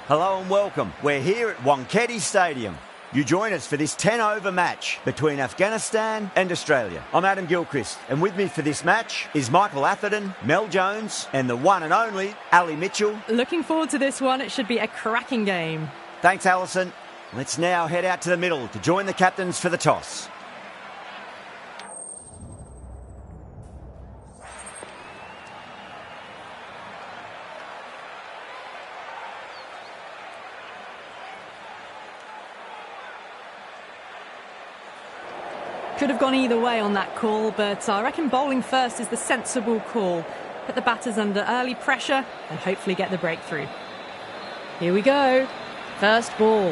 Hello and welcome. We're here at Wankhedi Stadium. You join us for this 10-over match between Afghanistan and Australia. I'm Adam Gilchrist, and with me for this match is Michael Atherton, Mel Jones, and the one and only Ali Mitchell. Looking forward to this one. It should be a cracking game. Thanks, Alison. Let's now head out to the middle to join the captains for the toss. Could have gone either way on that call, but I reckon bowling first is the sensible call. Put the batters under early pressure and hopefully get the breakthrough. Here we go. First ball.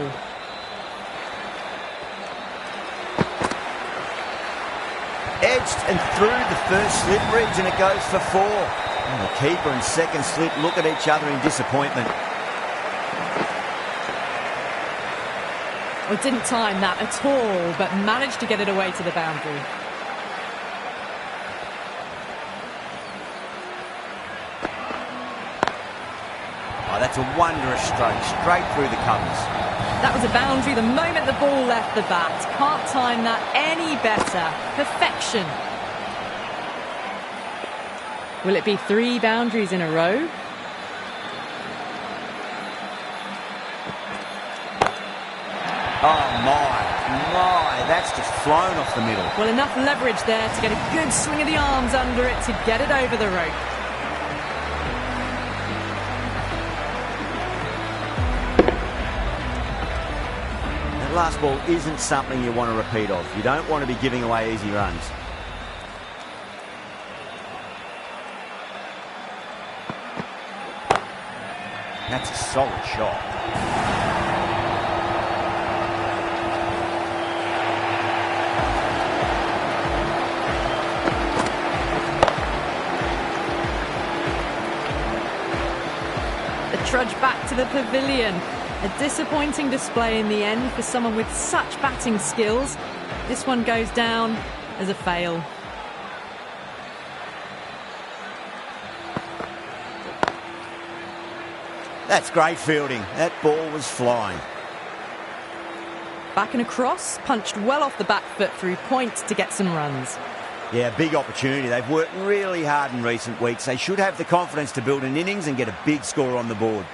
Edged and through the first slip ridge, and it goes for 4. And the keeper and second slip look at each other in disappointment. Well, didn't time that at all, but managed to get it away to the boundary. Oh, that's a wondrous stroke, straight through the covers. That was a boundary the moment the ball left the bat. Can't time that any better. Perfection. Will it be 3 boundaries in a row? Oh my, that's just flown off the middle. Well, enough leverage there to get a good swing of the arms under it to get it over the rope. That last ball isn't something you want to repeat of. You don't want to be giving away easy runs. That's a solid shot. Trudge back to the pavilion. A disappointing display in the end for someone with such batting skills. This one goes down as a fail. That's great fielding. That ball was flying. Back and across, punched well off the back foot through point to get some runs. Yeah, big opportunity. They've worked really hard in recent weeks. They should have the confidence to build an innings and get a big score on the board.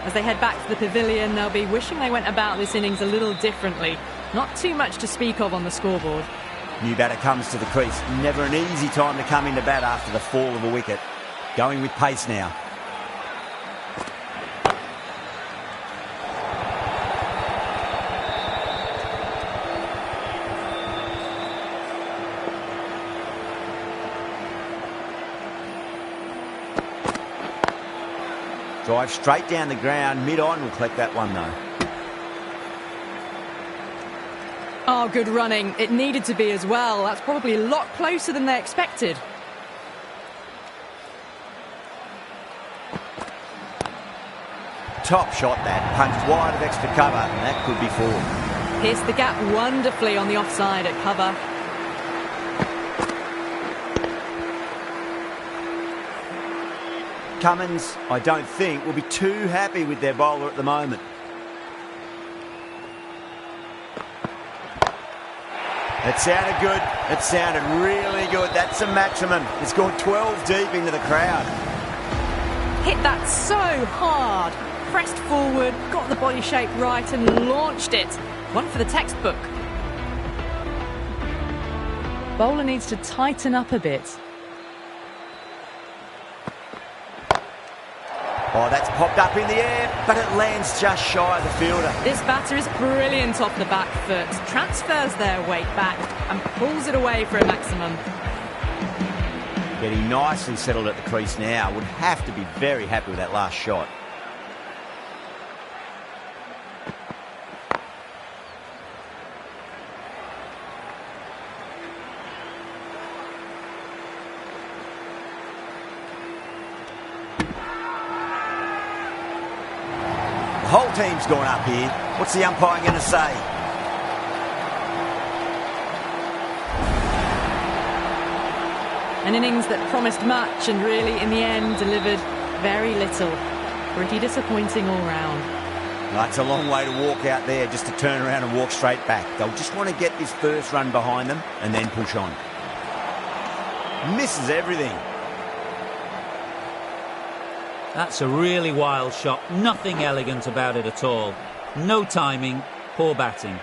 As they head back to the pavilion, they'll be wishing they went about this innings a little differently. Not too much to speak of on the scoreboard. New batter comes to the crease. Never an easy time to come into bat after the fall of a wicket. Going with pace now. Drive straight down the ground. Mid-on will collect that one though. Oh, good running. It needed to be as well. That's probably a lot closer than they expected. Top shot that. Punched wide of extra cover, and that could be 4. Pierced the gap wonderfully on the offside at cover. Cummins, I don't think, will be too happy with their bowler at the moment. It sounded good. It sounded really good. That's a maximum. It's gone 12 deep into the crowd. Hit that so hard. Pressed forward, got the body shape right and launched it. One for the textbook. Bowler needs to tighten up a bit. Oh, that's popped up in the air, but it lands just shy of the fielder. This batter is brilliant off the back foot. Transfers their weight back and pulls it away for a maximum. Getting nicely settled at the crease now. Would have to be very happy with that last shot. Whole team's gone up here. What's the umpire going to say? An innings that promised much and really, in the end, delivered very little. Pretty disappointing all round. That's a long way to walk out there just to turn around and walk straight back. They'll just want to get this first run behind them and then push on. Misses everything. That's a really wild shot. Nothing elegant about it at all. No timing, poor batting.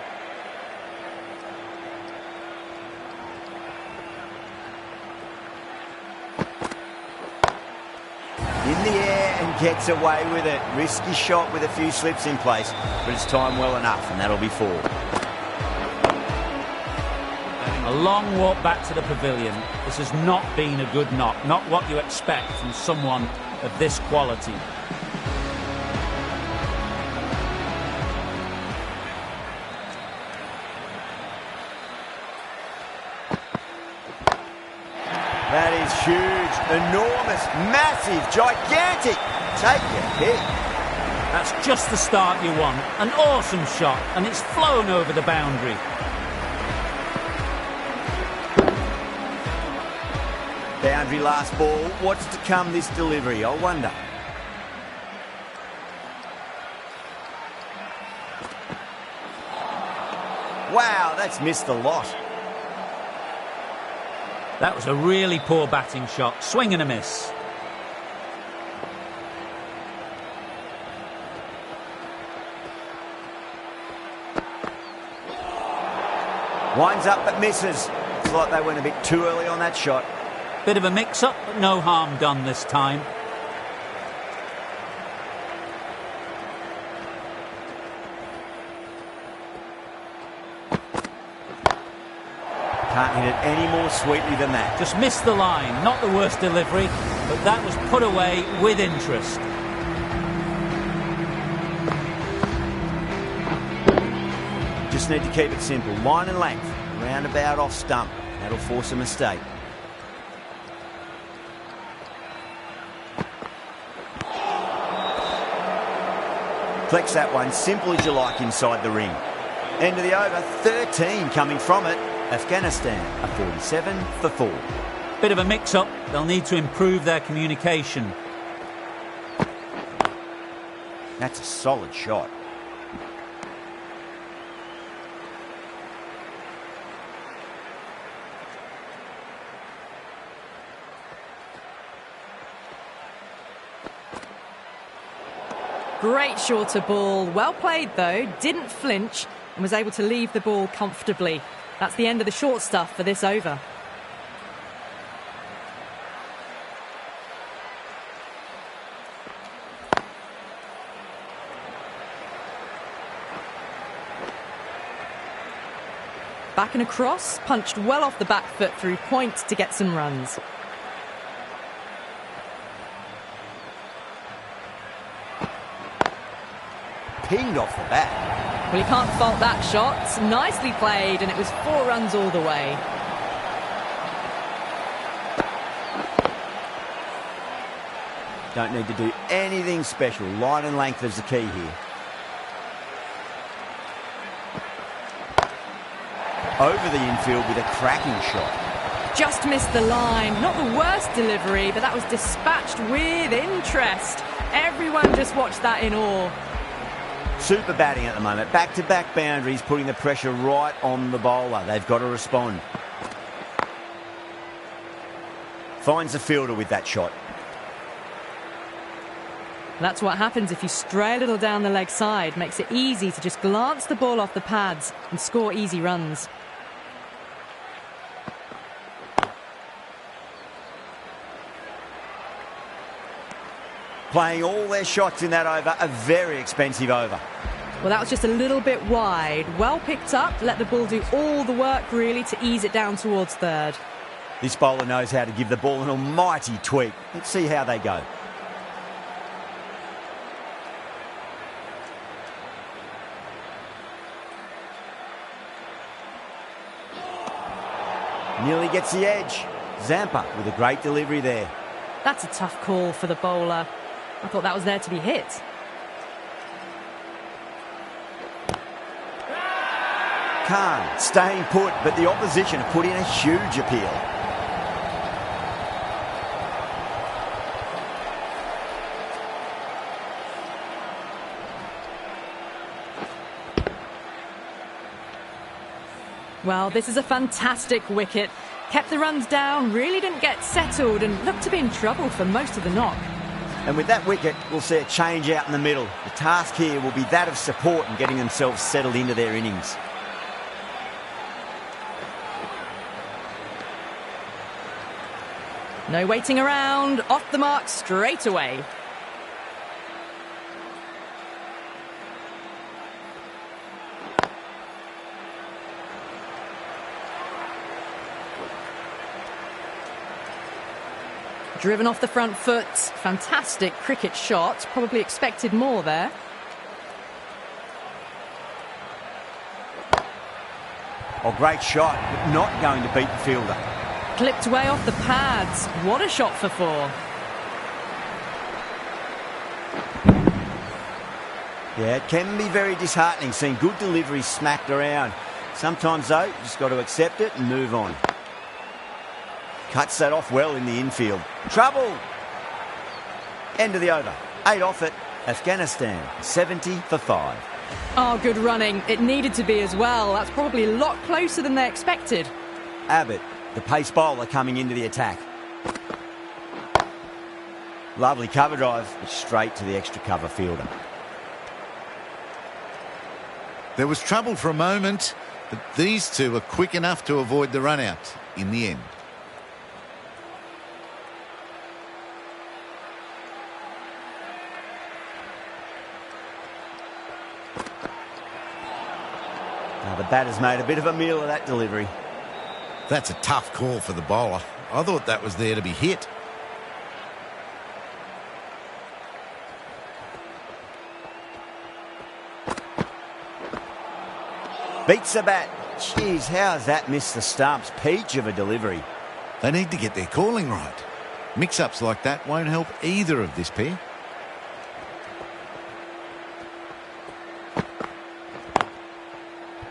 In the air and gets away with it. Risky shot with a few slips in place, but it's timed well enough, and that'll be 4. A long walk back to the pavilion. This has not been a good knock. Not what you expect from someone of this quality. That is huge, enormous, massive, gigantic. Take your pick. That's just the start you want. An awesome shot, and it's flown over the boundary. Boundary last ball. What's to come this delivery, I wonder. Wow, that's missed the lot. That was a really poor batting shot. Swing and a miss. Winds up but misses. It's like they went a bit too early on that shot. Bit of a mix-up, but no harm done this time. Can't hit it any more sweetly than that. Just missed the line. Not the worst delivery, but that was put away with interest. Just need to keep it simple. Line and length. Roundabout off stump. That'll force a mistake. Flex that one, simple as you like, inside the ring. End of the over, 13 coming from it. Afghanistan, a 47 for 4. Bit of a mix-up. They'll need to improve their communication. That's a solid shot. Great shorter ball. Well played, though. Didn't flinch and was able to leave the ball comfortably. That's the end of the short stuff for this over. Back and across, punched well off the back foot through point to get some runs. Pinged off the bat. Well, you can't fault that shot. Nicely played, and it was 4 runs all the way. Don't need to do anything special. Line and length is the key here. Over the infield with a cracking shot. Just missed the line. Not the worst delivery, but that was dispatched with interest. Everyone just watched that in awe. Super batting at the moment. Back-to-back boundaries, putting the pressure right on the bowler. They've got to respond. Finds the fielder with that shot. That's what happens if you stray a little down the leg side. Makes it easy to just glance the ball off the pads and score easy runs. Playing all their shots in that over, a very expensive over. Well, that was just a little bit wide. Well picked up, let the ball do all the work, really, to ease it down towards third. This bowler knows how to give the ball an almighty tweak. Let's see how they go. Nearly gets the edge. Zampa with a great delivery there. That's a tough call for the bowler. I thought that was there to be hit. Khan staying put, but the opposition have put in a huge appeal. Well, this is a fantastic wicket. Kept the runs down, really didn't get settled and looked to be in trouble for most of the knock. And with that wicket, we'll see a change out in the middle. The task here will be that of support and getting themselves settled into their innings. No waiting around, off the mark straight away. Driven off the front foot, fantastic cricket shot, probably expected more there. Oh, great shot, but not going to beat the fielder. Clipped way off the pads, what a shot for four. Yeah, it can be very disheartening seeing good deliveries smacked around. Sometimes though, you just got to accept it and move on. Cuts that off well in the infield. Trouble! End of the over. 8 off it. Afghanistan, 70 for 5. Oh, good running. It needed to be as well. That's probably a lot closer than they expected. Abbott, the pace bowler, coming into the attack. Lovely cover drive, but straight to the extra cover fielder. There was trouble for a moment, but these two were quick enough to avoid the run-out in the end. Now the batter's made a bit of a meal of that delivery. That's a tough call for the bowler. I thought that was there to be hit. Beats the bat. Jeez, how's that missed the stumps? Peach of a delivery. They need to get their calling right. Mix-ups like that won't help either of this pair.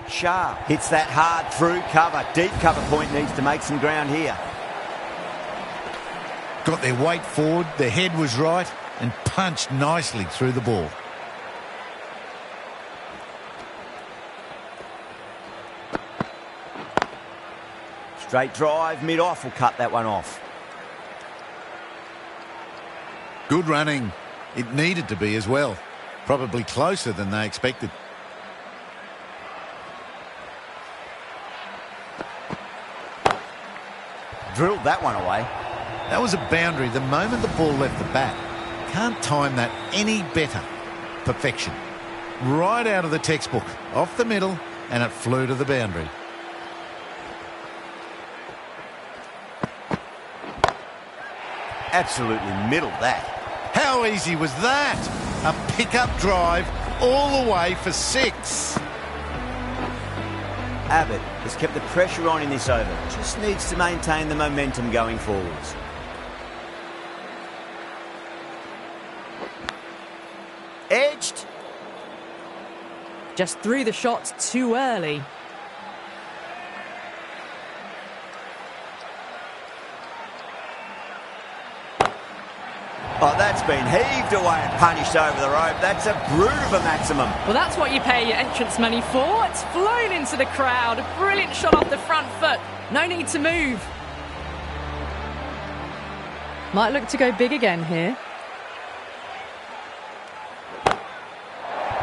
Sharp hits that hard through cover. Deep cover point needs to make some ground here. Got their weight forward, their head was right, and punched nicely through the ball. Straight drive, mid-off will cut that one off. Good running. It needed to be as well. Probably closer than they expected. Drilled that one away. That was a boundary the moment the ball left the bat. Can't time that any better. Perfection. Right out of the textbook. Off the middle, and it flew to the boundary. Absolutely middled that. How easy was that? A pickup drive all the way for 6. Abbott has kept the pressure on in this over. Just needs to maintain the momentum going forwards. Edged. Just threw the shot too early. Oh, that's been heaved away and punished over the rope. That's a brute of a maximum. Well, that's what you pay your entrance money for. It's flown into the crowd. A brilliant shot off the front foot. No need to move. Might look to go big again here.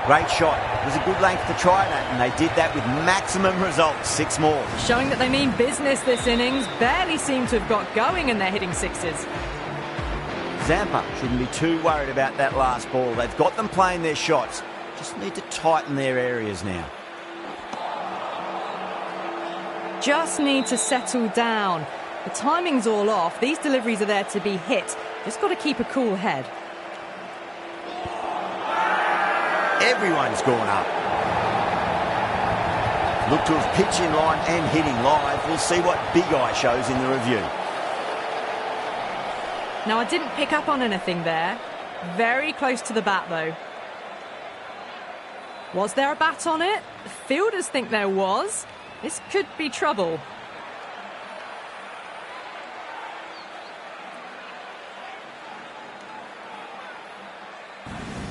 Great shot. It was a good length to try that, and they did that with maximum results. 6 more. Showing that they mean business this innings. Barely seem to have got going and they're hitting sixes. Zampa shouldn't be too worried about that last ball. They've got them playing their shots. Just need to tighten their areas now. Just need to settle down. The timing's all off. These deliveries are there to be hit. Just got to keep a cool head. Everyone's gone up. Look to have pitched in line and hitting live. We'll see what Big Eye shows in the review. Now, I didn't pick up on anything there. Very close to the bat, though. Was there a bat on it? The fielders think there was. This could be trouble.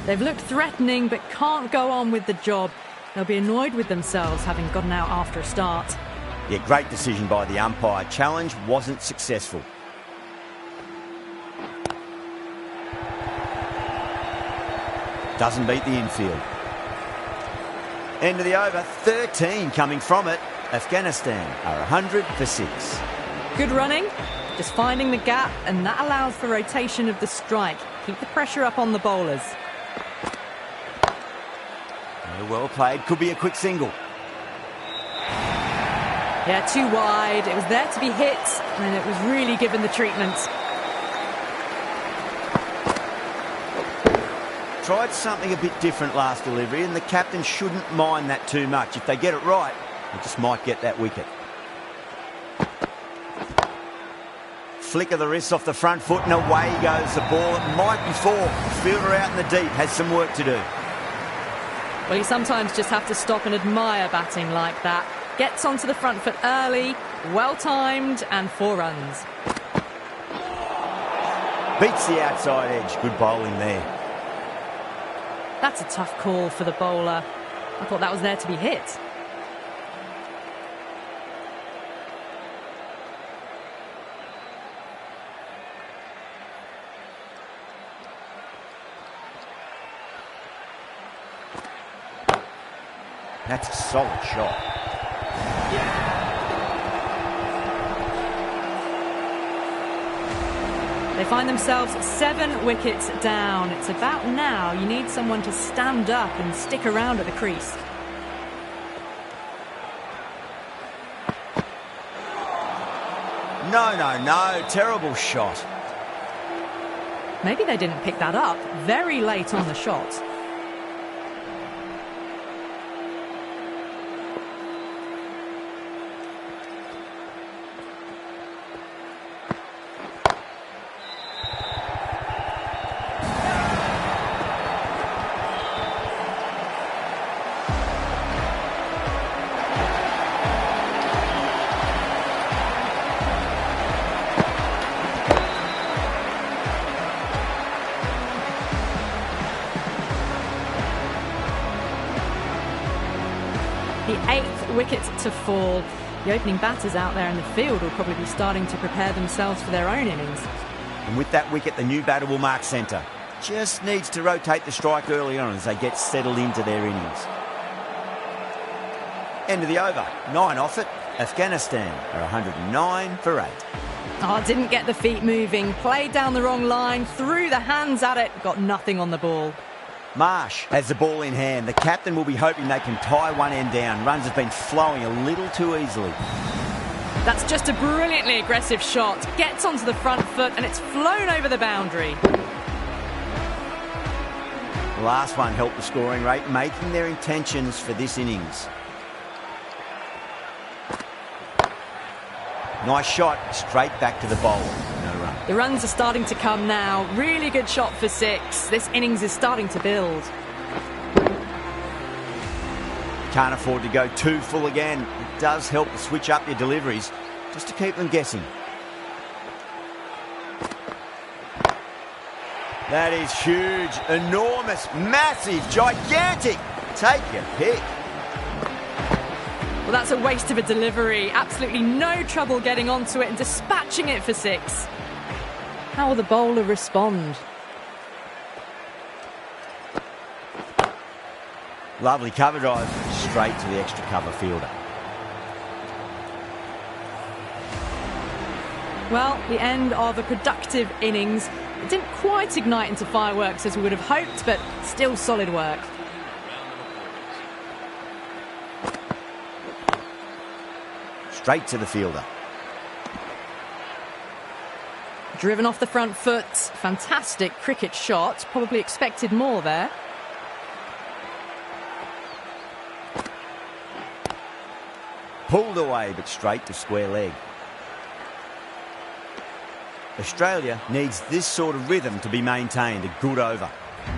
They've looked threatening but can't go on with the job. They'll be annoyed with themselves having gotten out after a start. Yeah, great decision by the umpire. Challenge wasn't successful. Doesn't beat the infield. End of the over, 13 coming from it. Afghanistan are 100 for 6. Good running, just finding the gap, and that allows for rotation of the strike. Keep the pressure up on the bowlers. Well played, could be a quick single. Yeah, too wide. It was there to be hit, and it was really given the treatment. Tried something a bit different last delivery, and the captain shouldn't mind that too much. If they get it right, they just might get that wicket. Flick of the wrist off the front foot, and away goes the ball. It might be 4. Fielder out in the deep has some work to do. Well, you sometimes just have to stop and admire batting like that. Gets onto the front foot early, well-timed, and 4 runs. Beats the outside edge. Good bowling there. That's a tough call for the bowler. I thought that was there to be hit. That's a solid shot. They find themselves 7 wickets down. It's about now. You need someone to stand up and stick around at the crease. No. Terrible shot. Maybe they didn't pick that up very late on the shot. The 8th wicket to fall. The opening batters out there in the field will probably be starting to prepare themselves for their own innings. And with that wicket, the new batter will mark centre. Just needs to rotate the strike early on as they get settled into their innings. End of the over. 9 off it. Afghanistan are 109 for 8. Oh, didn't get the feet moving. Played down the wrong line. Threw the hands at it. Got nothing on the ball. Marsh has the ball in hand. The captain will be hoping they can tie one end down. Runs have been flowing a little too easily. That's just a brilliantly aggressive shot. Gets onto the front foot and it's flown over the boundary. The last one helped the scoring rate, making their intentions for this innings. Nice shot, straight back to the bowler. No run. The runs are starting to come now. Really good shot for 6. This innings is starting to build. Can't afford to go too full again. It does help to switch up your deliveries, just to keep them guessing. That is huge, enormous, massive, gigantic. Take your pick. Well, that's a waste of a delivery. Absolutely no trouble getting onto it and dispatching it for 6. How will the bowler respond? Lovely cover drive, straight to the extra cover fielder. Well, the end of a productive innings. It didn't quite ignite into fireworks as we would have hoped, but still solid work. Straight to the fielder. Driven off the front foot. Fantastic cricket shot. Probably expected more there. Pulled away, but straight to square leg. Australia needs this sort of rhythm to be maintained. A good over.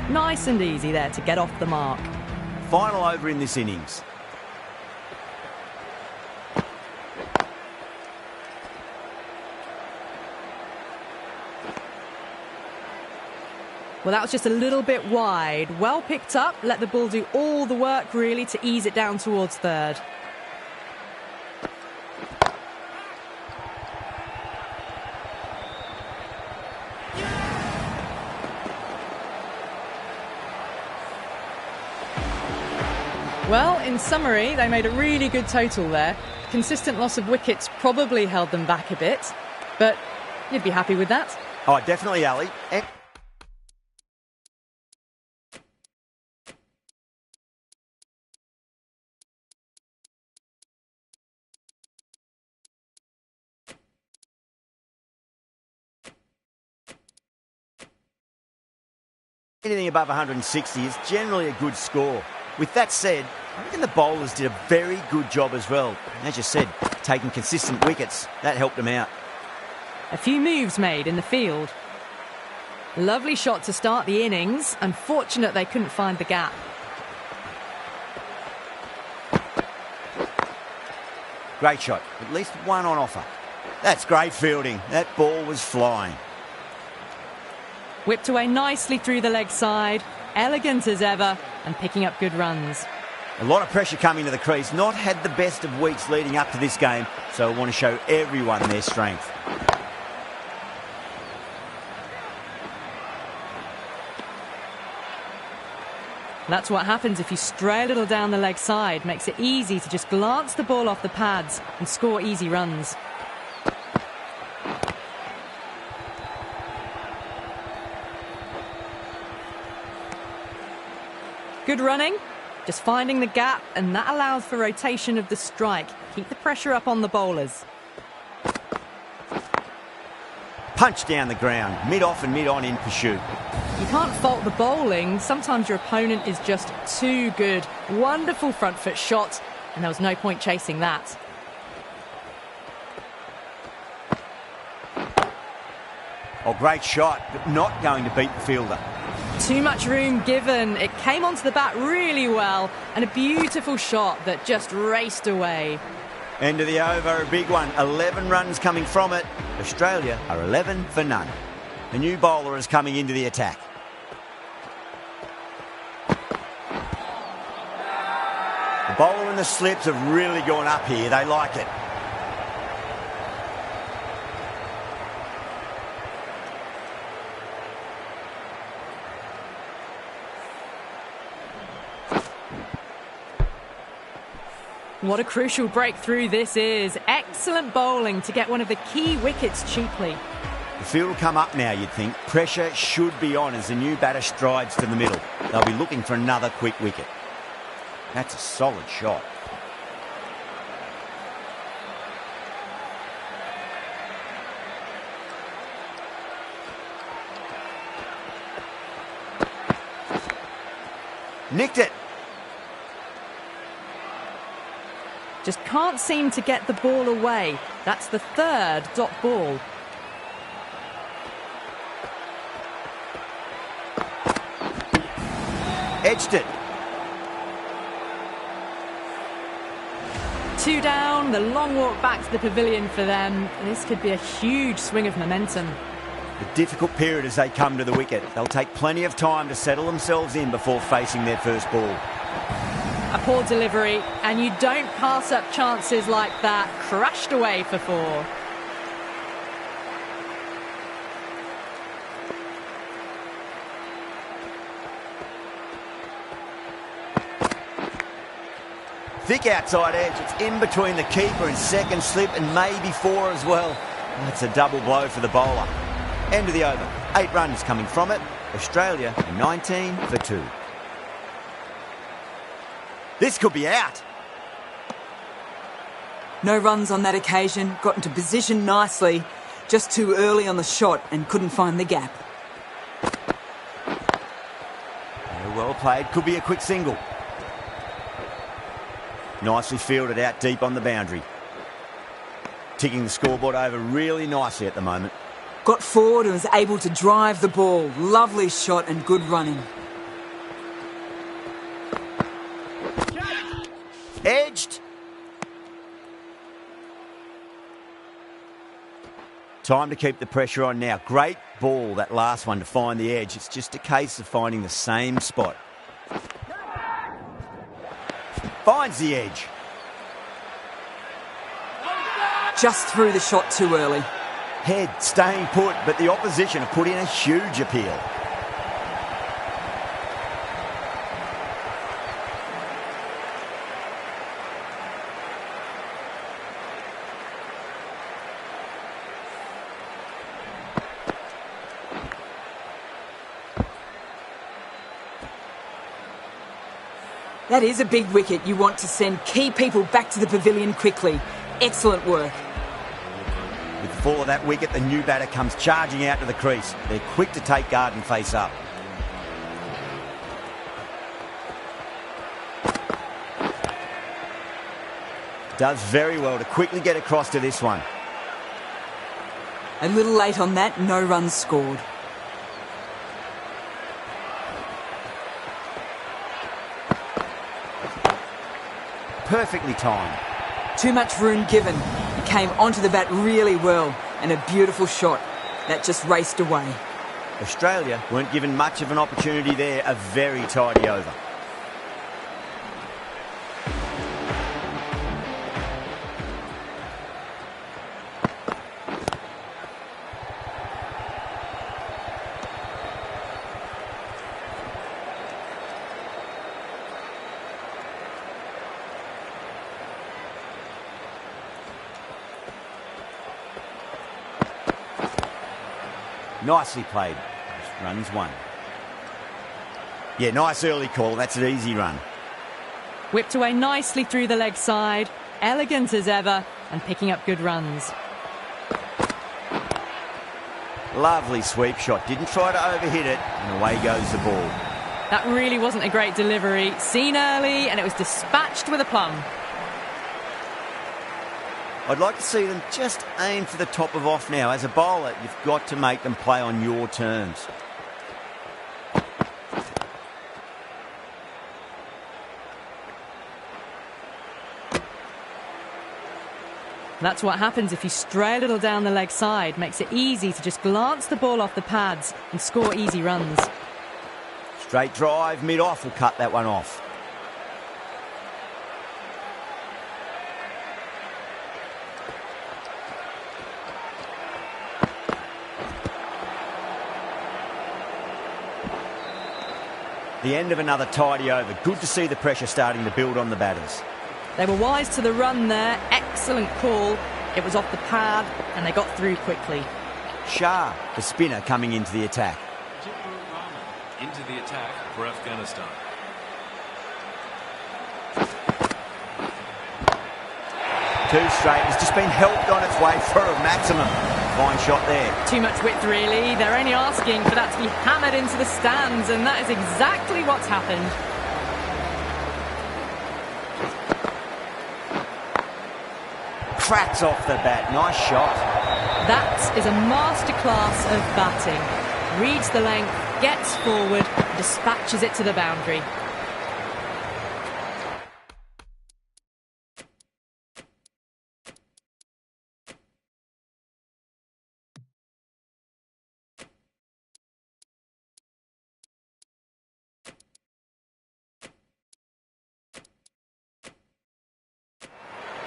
Nice and easy there to get off the mark. Final over in this innings. Well, that was just a little bit wide. Well picked up, let the ball do all the work really to ease it down towards third. Well, in summary, they made a really good total there. Consistent loss of wickets probably held them back a bit, but you'd be happy with that. Oh, definitely, Ali. Anything above 160 is generally a good score. With that said, I reckon the bowlers did a very good job as well. As you said, taking consistent wickets, that helped them out. A few moves made in the field. Lovely shot to start the innings. Unfortunate they couldn't find the gap. Great shot. At least one on offer. That's great fielding. That ball was flying. Whipped away nicely through the leg side. Elegant as ever and picking up good runs. A lot of pressure coming to the crease. Not had the best of weeks leading up to this game, so I want to show everyone their strength. That's what happens if you stray a little down the leg side. Makes it easy to just glance the ball off the pads and score easy runs. Good running, just finding the gap, and that allows for rotation of the strike. Keep the pressure up on the bowlers. Punch down the ground, mid-off and mid-on in pursuit. You can't fault the bowling. Sometimes your opponent is just too good. Wonderful front foot shot, and there was no point chasing that. Oh, great shot, but not going to beat the fielder. Too much room given. It came onto the bat really well, and a beautiful shot that just raced away. End of the over, a big one. 11 runs coming from it. Australia are 11 for none. The new bowler is coming into the attack. The bowler and the slips have really gone up here. They like it. What a crucial breakthrough this is. Excellent bowling to get one of the key wickets cheaply. The field will come up now, you'd think. Pressure should be on as the new batter strides to the middle. They'll be looking for another quick wicket. That's a solid shot. Nicked it. Just can't seem to get the ball away. That's the third dot ball. Edged it. 2 down, the long walk back to the pavilion for them. This could be a huge swing of momentum. A difficult period as they come to the wicket. They'll take plenty of time to settle themselves in before facing their first ball. A poor delivery, and you don't pass up chances like that. Crashed away for 4. Thick outside edge. It's in between the keeper and second slip, and maybe 4 as well. That's a double blow for the bowler. End of the over. 8 runs coming from it. Australia 19 for 2. This could be out. No runs on that occasion. Got into position nicely. Just too early on the shot and couldn't find the gap. Well played. Could be a quick single. Nicely fielded out deep on the boundary. Ticking the scoreboard over really nicely at the moment. Got forward and was able to drive the ball. Lovely shot and good running. Time to keep the pressure on now. Great ball, that last one, to find the edge. It's just a case of finding the same spot. Finds the edge. Just threw the shot too early. Head staying put, but the opposition have put in a huge appeal. That is a big wicket. You want to send key people back to the pavilion quickly. Excellent work. With the fall of that wicket, the new batter comes charging out to the crease. They're quick to take guard and face up. Does very well to quickly get across to this one. A little late on that, no runs scored. Perfectly timed. Too much room given. He came onto the bat really well, and a beautiful shot. That just raced away. Australia weren't given much of an opportunity there. A very tidy over. Nicely played. Runs one. Yeah, nice early call. That's an easy run. Whipped away nicely through the leg side. Elegant as ever and picking up good runs. Lovely sweep shot. Didn't try to overhit it, and away goes the ball. That really wasn't a great delivery. Seen early and it was dispatched with a plum. I'd like to see them just aim for the top of off now. As a bowler, you've got to make them play on your terms. That's what happens if you stray a little down the leg side. Makes it easy to just glance the ball off the pads and score easy runs. Straight drive, mid-off will cut that one off. The end of another tidy over. Good to see the pressure starting to build on the batters. They were wise to the run there. Excellent call. It was off the pad and they got through quickly. Shah, the spinner, coming into the attack. Into the attack for Afghanistan. Too straight. It's just been helped on its way for a maximum. Fine shot there. Too much width, really. They're only asking for that to be hammered into the stands, and that is exactly what's happened. Cracks off the bat. Nice shot. That is a masterclass of batting. Reads the length, gets forward, dispatches it to the boundary.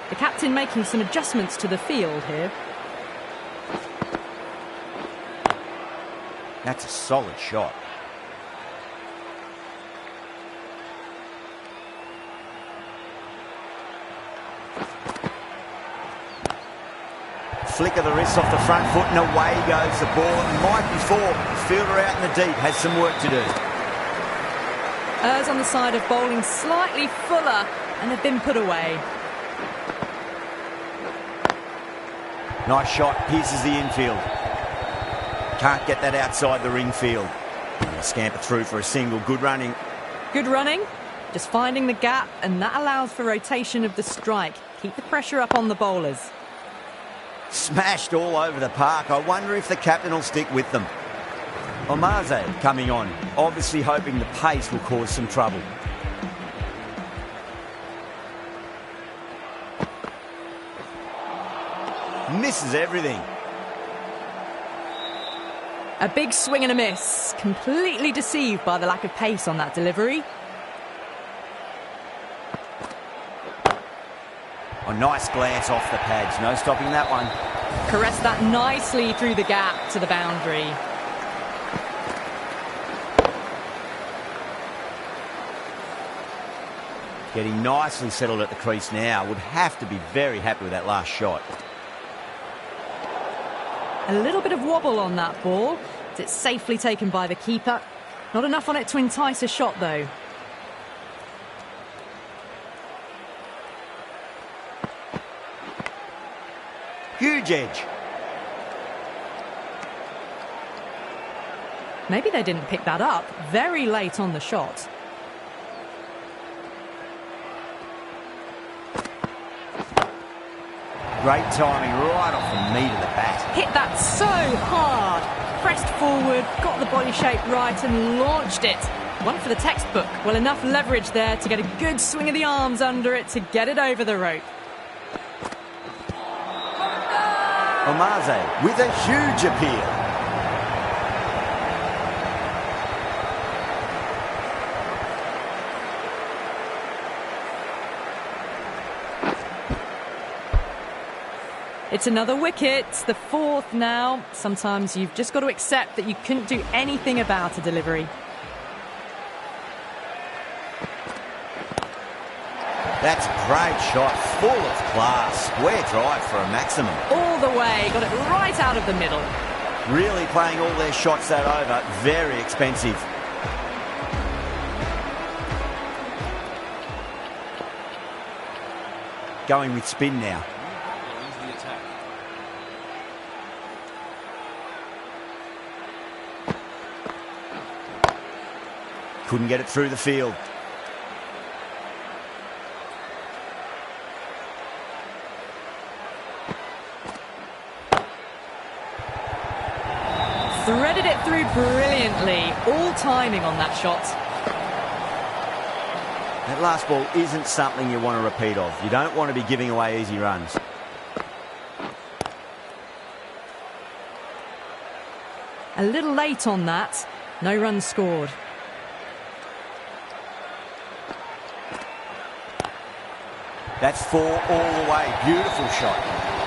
The captain making some adjustments to the field here. That's a solid shot. Flick of the wrist off the front foot and away goes the ball. And Mike before, the fielder out in the deep has some work to do. Errs on the side of bowling slightly fuller and have been put away. Nice shot, pierces the infield. Can't get that outside the ring field. And they scamper through for a single. Good running. Good running, just finding the gap, and that allows for rotation of the strike. Keep the pressure up on the bowlers. Smashed all over the park. I wonder if the captain will stick with them. Omaze coming on, obviously hoping the pace will cause some trouble. Misses everything. A big swing and a miss. Completely deceived by the lack of pace on that delivery. A nice glance off the pads. No stopping that one. Caressed that nicely through the gap to the boundary. Getting nicely settled at the crease now. Would have to be very happy with that last shot. A little bit of wobble on that ball. It's safely taken by the keeper. Not enough on it to entice a shot, though. Huge edge. Maybe they didn't pick that up. Very late on the shot. Great timing right off the meat of the bat. Hit that so hard. Pressed forward, got the body shape right and launched it. One for the textbook. Well, enough leverage there to get a good swing of the arms under it to get it over the rope. Omaze with a huge appeal. It's another wicket, the fourth now. Sometimes you've just got to accept that you couldn't do anything about a delivery. That's a great shot, full of class. Square drive for a maximum. All the way, got it right out of the middle. Really playing all their shots that over. Very expensive. Going with spin now. Couldn't get it through the field. Threaded it through brilliantly. All timing on that shot. That last ball isn't something you want to repeat of. You don't want to be giving away easy runs. A little late on that. No runs scored. That's four all the way. Beautiful shot.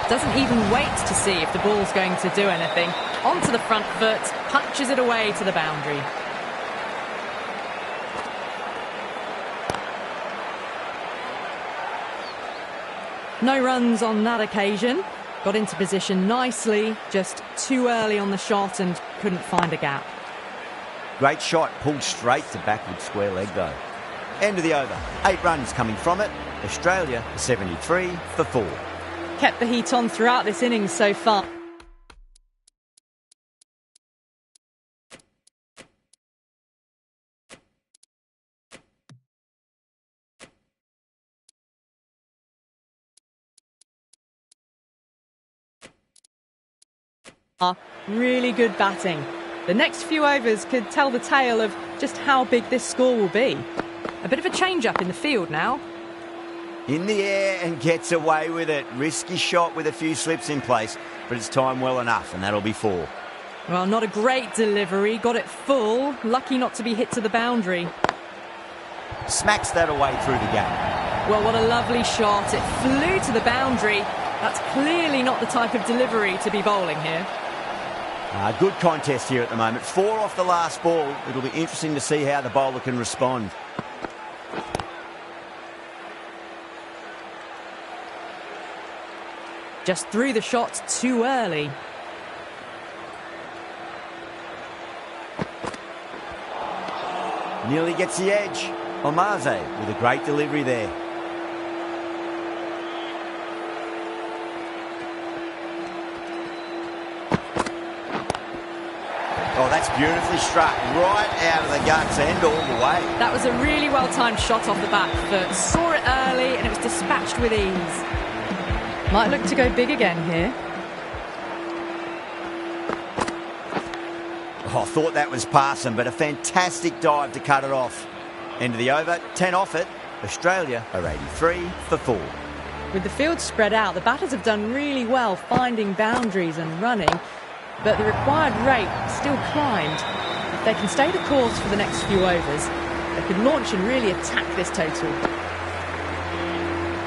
Doesn't even wait to see if the ball's going to do anything. Onto the front foot, punches it away to the boundary. No runs on that occasion. Got into position nicely, just too early on the shot and couldn't find a gap. Great shot, pulled straight to backward square leg though. End of the over. 8 runs coming from it. Australia 73 for 4. Kept the heat on throughout this innings so far. Really good batting. The next few overs could tell the tale of just how big this score will be. A bit of a change-up in the field now. In the air and gets away with it. Risky shot with a few slips in place, but it's timed well enough, and that'll be 4. Well, not a great delivery. Got it full. Lucky not to be hit to the boundary. Smacks that away through the gap. Well, what a lovely shot. It flew to the boundary. That's clearly not the type of delivery to be bowling here. Good contest here at the moment. 4 off the last ball. It'll be interesting to see how the bowler can respond. Just threw the shot too early. Nearly gets the edge. Omaze with a great delivery there. Oh, that's beautifully struck. Right out of the guts and all the way. That was a really well-timed shot off the back foot. Saw it early and it was dispatched with ease. Might look to go big again here. Oh, I thought that was passing, but a fantastic dive to cut it off. End of the over, 10 off it. Australia are 83 for 4. With the field spread out, the batters have done really well finding boundaries and running. but the required rate still climbed. If they can stay the course for the next few overs, they could launch and really attack this total.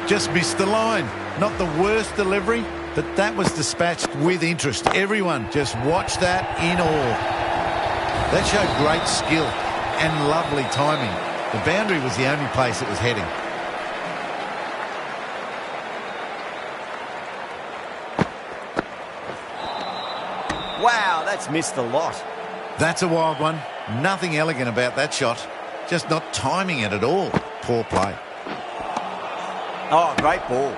Just missed the line. Not the worst delivery, but that was dispatched with interest. Everyone just watched that in awe. That showed great skill and lovely timing. The boundary was the only place it was heading. Wow, that's missed the lot. That's a wild one. Nothing elegant about that shot. Just not timing it at all. Poor play. Oh, great ball.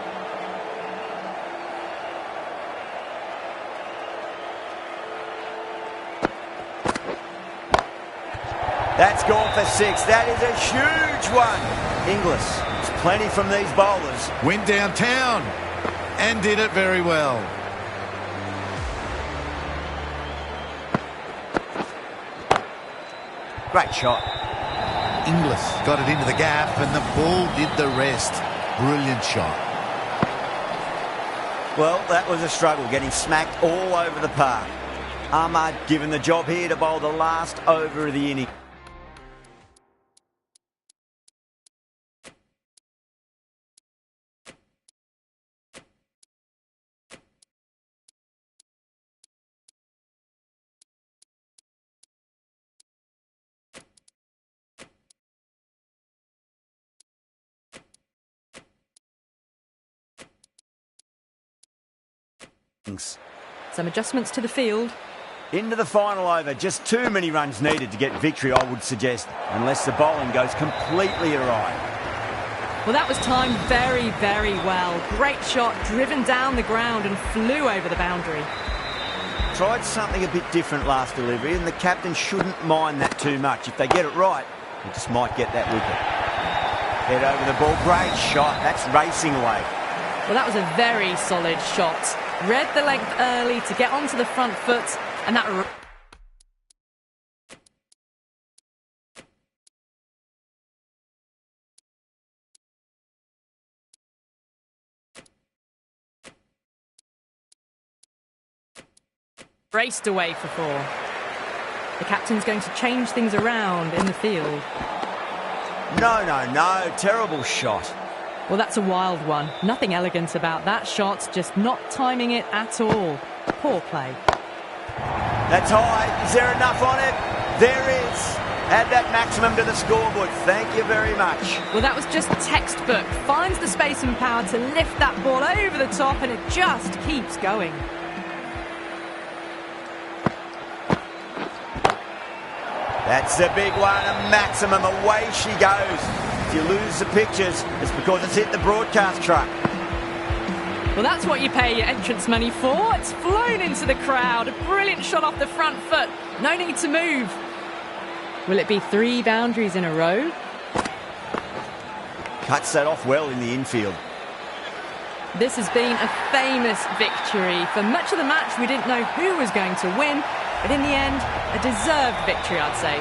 That's gone for 6. That is a huge one. Inglis, there's plenty from these bowlers. Went downtown and did it very well. Great shot. Inglis got it into the gap and the ball did the rest. Brilliant shot. Well, that was a struggle, getting smacked all over the park. Ahmad given the job here to bowl the last over of the innings. Some adjustments to the field. Into the final over. Just too many runs needed to get victory, I would suggest, unless the bowling goes completely awry. Well, that was timed very, very well. Great shot, driven down the ground and flew over the boundary. Tried something a bit different last delivery, and the captain shouldn't mind that too much. If they get it right, they just might get that wicket. Head over the ball. Great shot. That's racing away. Well, that was a very solid shot. Read the length early to get onto the front foot, and that raced away for 4. The captain's going to change things around in the field. No, no, no. Terrible shot. Well, that's a wild one. Nothing elegant about that shot, just not timing it at all. Poor play. That's high. Is there enough on it? There is. Add that maximum to the scoreboard. Thank you very much. Well, that was just textbook. Finds the space and power to lift that ball over the top, and it just keeps going. That's a big one. A maximum. Away she goes. If you lose the pictures, it's because it's hit the broadcast truck. Well, that's what you pay your entrance money for. It's flown into the crowd. A brilliant shot off the front foot. No need to move. Will it be 3 boundaries in a row? Cuts that off well in the infield. This has been a famous victory. For much of the match, we didn't know who was going to win, but in the end, a deserved victory, I'd say.